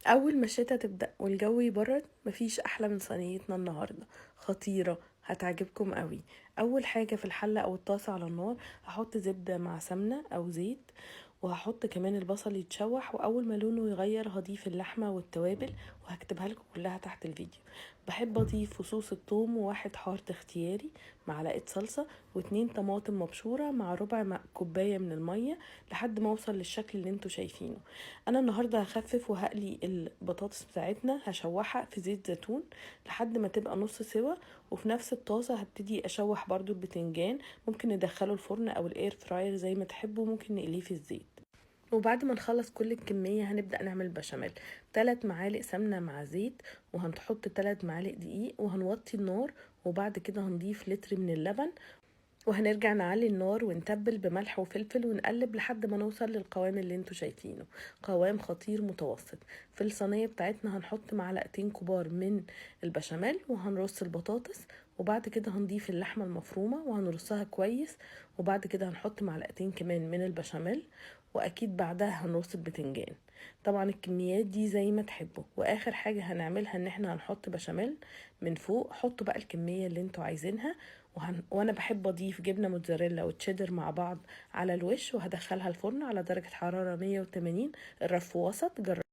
اول ما الشتا تبدأ والجو يبرد مفيش احلى من صينيتنا النهاردة. خطيرة، هتعجبكم قوي. اول حاجة في الحلة او الطاسة على النار هحط زبدة مع سمنة او زيت، وهحط كمان البصل يتشوح، واول ما لونه يغير هضيف اللحمة والتوابل، وهكتبها لكم كلها تحت الفيديو. بحب اضيف فصوص الثوم وواحد حار اختياري، معلقة صلصة، واتنين طماطم مبشورة مع ربع كوباية من المية لحد ما اوصل للشكل اللي انتوا شايفينه. انا النهارده هخفف وهقلي البطاطس بتاعتنا، هشوحها في زيت زيتون لحد ما تبقى نص سوا. وفي نفس الطاسه هبتدي اشوح برضو البتنجان، ممكن ندخله الفرن او الاير فراير زي ما تحبوا، ممكن نقليه في الزيت. وبعد ما نخلص كل الكمية هنبدأ نعمل بشاميل. 3 معالق سمنة مع زيت، وهنحط 3 معالق دقيق، وهنوطي النار. وبعد كده هنضيف لتر من اللبن، وهنرجع نعلي النار ونتبل بملح وفلفل ونقلب لحد ما نوصل للقوام اللي انتوا شايفينه، قوام خطير متوسط. في الصينية بتاعتنا هنحط معلقتين كبار من البشاميل، وهنرص البطاطس، وبعد كده هنضيف اللحمة المفرومة وهنرصها كويس، وبعد كده هنحط معلقتين كمان من البشاميل، واكيد بعدها هنرص البتنجان. طبعا الكميات دي زي ما تحبوا. واخر حاجة هنعملها ان احنا هنحط بشاميل من فوق. حطوا بقى الكمية اللي انتوا عايزينها. وانا بحب اضيف جبنه موتزاريلا وتشيدر مع بعض على الوش، وهدخلها الفرن على درجه حراره 180. الرف وسط. جرب.